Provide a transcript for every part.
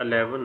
11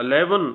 11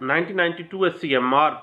1992 SCMR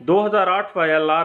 2008 YLR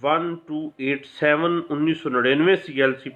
1287, 1999 CLC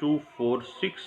246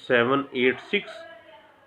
786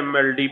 MLD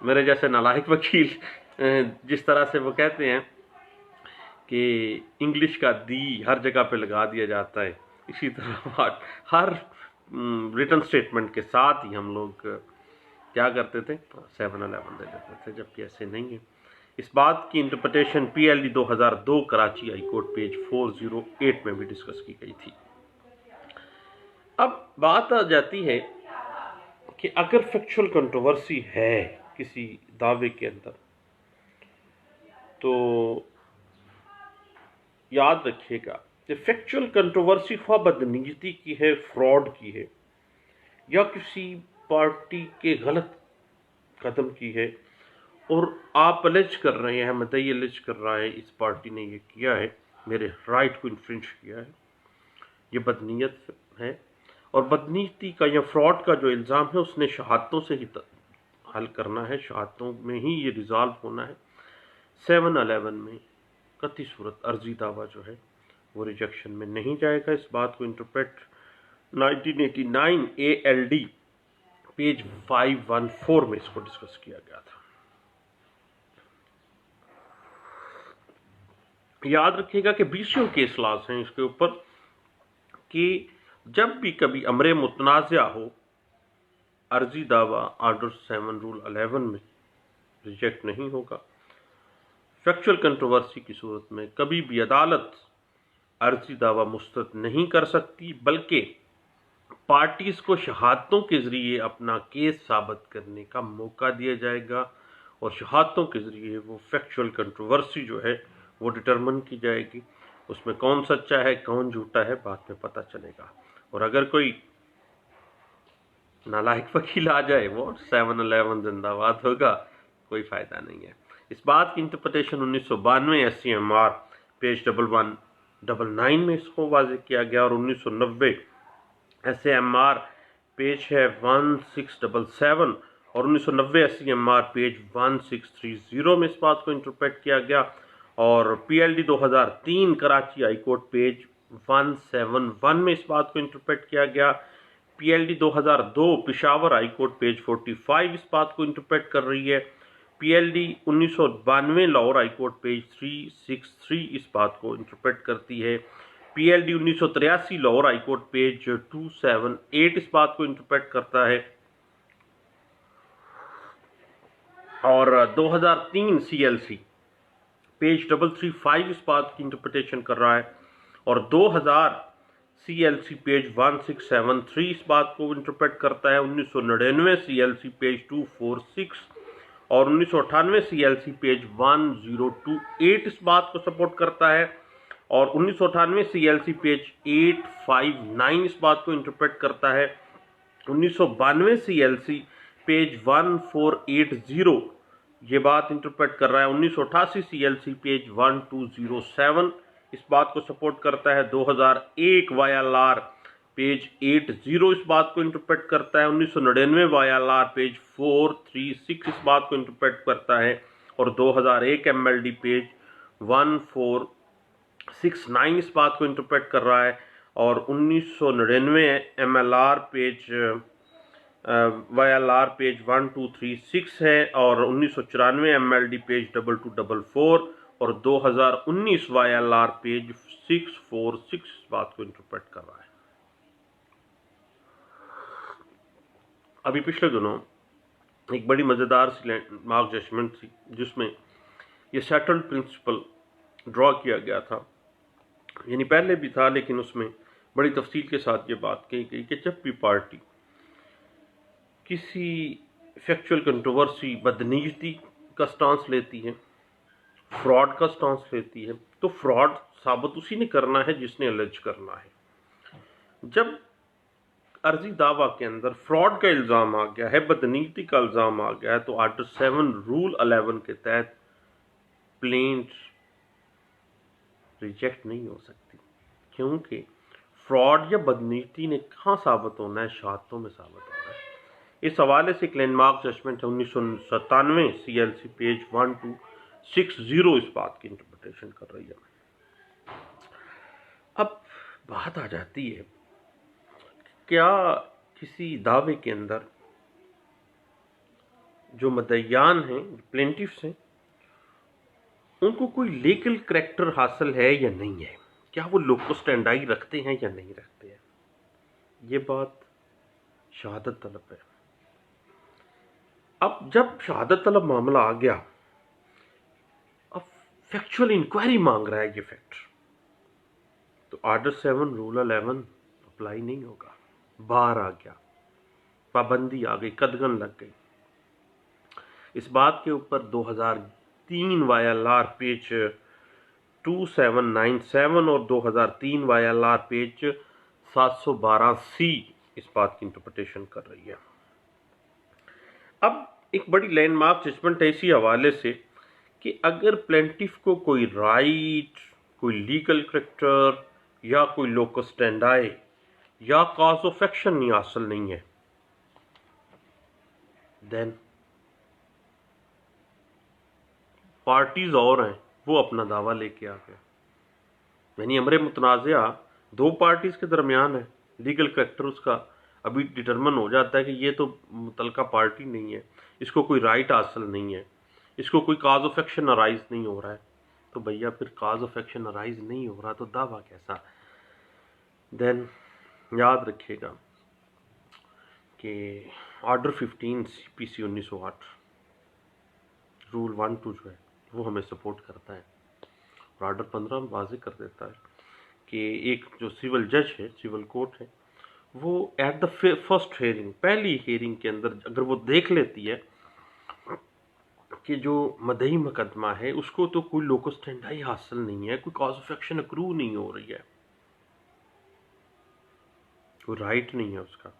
میرے جیسے نالائق وکیل جس طرح سے وہ کہتے ہیں کہ انگلش کا دی ہر جگہ پہ لگا دیا جاتا ہے، اسی طرح ہر ریٹن سٹیٹمنٹ کے ساتھ ہی ہم لوگ کیا کرتے تھے 711 دے دیتے تھے، جبکہ ایسے نہیں ہے۔ اس بات کی انٹرپریٹیشن پی L D 2002 Karachi high court page 408 میں بھی ڈسکس کی گئی تھی۔ اب بات آ جاتی ہے کہ اگر فیکچول کنٹروورسی ہے کسی دعوے کے اندر تو یاد رکھیے گا کہ فیکچول کنٹروورسی خواہ بدنیتی کی ہے، فراڈ کی ہے، یا کسی پارٹی کے غلط قدم کی ہے، اور آپ الیج کر رہے ہیں، مدعی الیج کر رہا ہے اس پارٹی نے یہ کیا ہے، میرے رائٹ کو انفرنج کیا ہے، یہ بدنیت ہے، اور بدنیتی کا یا فراڈ کا جو الزام ہے اس نے شہادتوں سے ہی حل کرنا ہے، شہادتوں میں ہی یہ ریزالو ہونا ہے۔ 711 میں قطعی صورت عرضی دعویٰ جو ہے وہ ریجیکشن میں نہیں جائے گا۔ اس بات کو interpret 1989 A L D page 514 میں اس کو ڈسکس کیا گیا تھا۔ یاد رکھیے گا کہ 20 کیس لاز ہیں اس کے اوپر کہ جب بھی کبھی امر متنازع ہو، عرضی دعویٰ آرڈر 7 رول 11 میں ریجیکٹ نہیں ہوگا۔ فیکچول کنٹروورسی کی صورت میں کبھی بھی عدالت عرضی دعویٰ مسترد نہیں کر سکتی، بلکہ پارٹیز کو شہادتوں کے ذریعے اپنا کیس ثابت کرنے کا موقع دیا جائے گا، اور شہادتوں کے ذریعے وہ فیکچول کنٹروورسی جو ہے وہ ڈٹرمن کی جائے گی، اس میں کون سچا ہے کون جھوٹا ہے بعد میں پتہ چلے گا۔ اور اگر کوئی نالائق وکیل آ جائے وہ 711 زندہ باد ہوگا، کوئی فائدہ نہیں ہے۔ اس بات کی interpretation 1992 S C M R page 1199 میں اس کو واضح کیا گیا، اور 1990 S C M R page ہے 1677 اور 1990 S C M R page 1630 میں اس بات کو انٹرپریٹ کیا گیا، اور P L D 2003 Karachi high court page 171 میں اس بات کو انٹرپریٹ کیا گیا۔ P L D 2002 Peshawar high court page 45 اس بات کو انٹرپریٹ کر رہی ہے۔ پی L D 1992 Lahore high court page 363 اس بات کو انٹرپریٹ کرتی ہے۔ پی L D 1983 Lahore high court page 278 اس بات کو انٹرپریٹ کرتا ہے، اور 2003 سی ایل سی پیج 335 اس بات کی انٹرپریٹیشن کر رہا ہے، اور 2000 سی ایل سی پیج 1673 اس بات کو انٹرپریٹ کرتا ہے۔ 1999 سی ایل سی پیج 246 اور 1998 سی ایل سی پیج 1028 اس بات کو سپورٹ کرتا ہے، اور 1998 سی ایل سی پیج 859 اس بات کو انٹرپریٹ کرتا ہے۔ 1992 سی ایل سی پیج 1480 یہ بات انٹرپریٹ کر رہا ہے۔ 1988 سی ایل سی پیج 1207 اس بات کو سپورٹ کرتا ہے۔ 2001 وائی ایل آر پیج 80 اس بات کو انٹرپریٹ کرتا ہے۔ 1999 وائی ایل آر پیج 436 اس بات کو انٹرپریٹ کرتا ہے، اور 2001 ایم ایل ڈی پیج 1469 اس بات کو انٹرپریٹ کر رہا ہے، اور 1999 M L R page Y L R page 1236 ہے، اور 1994 ایم ایل ڈی پیج 2244 اور 2019 وائی ایل آر پیج 646 اس بات کو انٹرپریٹ کر رہا ہے۔ ابھی پچھلے دنوں ایک بڑی مزیدار سی لینڈ مارک ججمنٹ تھی جس میں یہ سیٹلڈ پرنسپل ڈرا کیا گیا تھا، یعنی پہلے بھی تھا لیکن اس میں بڑی تفصیل کے ساتھ یہ بات کہی گئی کہ جب بھی پارٹی کسی فیکچول کنٹروورسی بدنیتی کا سٹانس لیتی ہے، فراڈ کا سٹانس لیتی ہے، تو فراڈ ثابت اسی نے کرنا ہے جس نے الیج کرنا ہے۔ جب عرضی دعویٰ کے اندر فراڈ کا الزام آ گیا ہے، بدنیتی کا الزام آ گیا ہے، تو آرڈر 7 رول 11 کے تحت پلینٹ ریجیکٹ نہیں ہو سکتی، کیونکہ فراڈ یا بدنیتی نے کہاں ثابت ہونا ہے؟ شہادتوں میں ثابت ہونا ہے۔ اس حوالے سے ایک لینڈ مارک ججمنٹ ہے 1997 سی ایل سی پیج 1260 اس بات کی انٹرپریٹیشن کر رہی ہے۔ اب بات آ جاتی ہے کیا کسی دعوے کے اندر جو مدعیان ہیں، پلینٹیفس ہیں، ان کو کوئی لیگل کریکٹر حاصل ہے یا نہیں ہے، کیا وہ لوکس اسٹینڈائی رکھتے ہیں یا نہیں رکھتے ہیں، یہ بات شہادت طلب ہے۔ اب جب شہادت طلب معاملہ آ گیا، اب فیکچول انکوائری مانگ رہا ہے یہ فیکٹ، تو آرڈر 7 رول 11 اپلائی نہیں ہوگا، باہر آ گیا، پابندی آ گئی، قدغن لگ گئی۔ اس بات کے اوپر 2003 YLR پیج 2797 اور 2003 YLR پیج 712C اس بات کی انٹرپریٹیشن کر رہی ہے۔ اب ایک بڑی لینڈ مارک ججمنٹ ہے اسی حوالے سے کہ اگر پلینٹیف کو کوئی رائٹ، کوئی لیگل کریکٹر یا کوئی لوکس اسٹینڈائی یا کاز آف ایکشن نہیں حاصل نہیں ہے، دین پارٹیز اور ہیں وہ اپنا دعویٰ لے کے آ گئے، یعنی امر متنازعہ دو پارٹیز کے درمیان ہے، لیگل کریکٹر اس کا ابھی ڈٹرمن ہو جاتا ہے کہ یہ تو متعلقہ پارٹی نہیں ہے، اس کو کوئی رائٹ حاصل نہیں ہے، اس کو کوئی کاز آف ایکشن ارائز نہیں ہو رہا ہے، تو بھیا پھر کاز آف ایکشن ارائز نہیں ہو رہا تو دعویٰ کیسا؟ دین یاد رکھیے گا کہ آرڈر 15 CPC 1908 رول 1-2 جو ہے وہ ہمیں سپورٹ کرتا ہے، اور آرڈر 15 واضح کر دیتا ہے کہ ایک جو سول جج ہے، سول کورٹ ہے، وہ ایٹ دا فرسٹ ہیئرنگ، پہلی ہیئرنگ کے اندر اگر وہ دیکھ لیتی ہے کہ جو مدعی مقدمہ ہے اس کو تو کوئی لوکس اسٹینڈائی حاصل نہیں ہے، کوئی کاز آف ایکشن اکرو نہیں ہو رہی ہے، کوئی رائٹ نہیں ہے اس کا،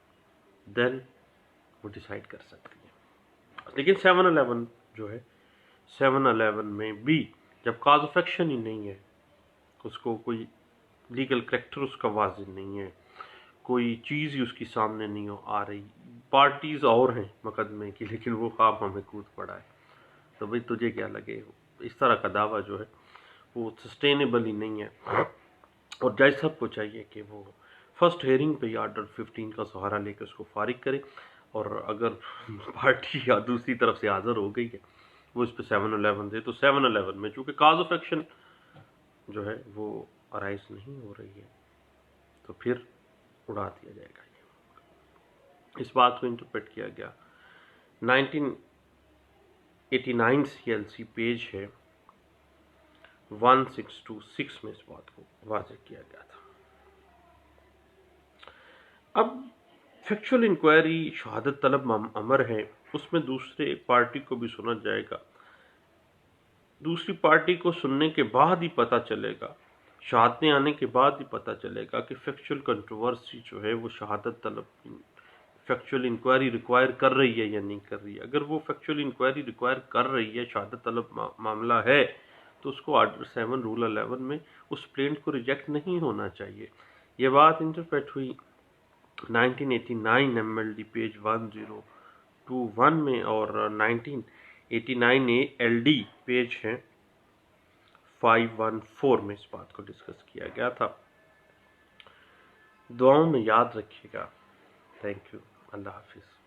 دین وہ ڈیسائیڈ کر سکتی ہے۔ لیکن 711 جو ہے، 711 میں بھی جب کاز آف ایکشن ہی نہیں ہے، اس کو کوئی لیگل کریکٹر اس کا واضح نہیں ہے، کوئی چیز ہی اس کی سامنے نہیں آ رہی، پارٹیز اور ہیں مقدمے کی لیکن وہ خواب ہمیں کود پڑا ہے، تو بھئی تجھے کیا لگے؟ اس طرح کا دعویٰ جو ہے وہ سسٹینیبل ہی نہیں ہے، اور جج صاحب کو چاہیے کہ وہ فرسٹ ہیئرنگ پہ ہی آرڈر 15 کا سہارا لے کے اس کو فارغ کرے، اور اگر پارٹی یا دوسری طرف سے حاضر ہو گئی ہے وہ اس پہ 711 دے، تو 711 میں چونکہ کاز آف ایکشن جو ہے وہ ارائز نہیں ہو رہی ہے تو پھر اڑا دیا جائے گا۔ اس بات کو انٹرپریٹ کیا گیا 1989 CLC پیج ہے 1626 میں اس بات کو واضح کیا گیا تھا۔ اب فیکچول انکوائری شہادت طلب امر ہے، اس میں دوسرے پارٹی کو بھی سنا جائے گا، دوسری پارٹی کو سننے کے بعد ہی پتہ چلے گا، شہادتیں آنے کے بعد ہی پتہ چلے گا کہ فیکچول کنٹروورسی جو ہے وہ شہادت طلب فیکچول انکوائری ریکوائر کر رہی ہے یا نہیں کر رہی ہے۔ اگر وہ فیکچول انکوائری ریکوائر کر رہی ہے، شہادت طلب معاملہ ہے، تو اس کو آرڈر 7 رول 11 میں اس پلینٹ کو ریجیکٹ نہیں ہونا چاہیے۔ یہ بات انٹرپریٹ ہوئی 1989 MLD پیج 1021 میں، اور 1989 LD پیج ہے 514 میں اس بات کو ڈسکس کیا گیا تھا۔ دعاؤں میں یاد رکھیے گا۔ تھینک یو، اللہ حافظ۔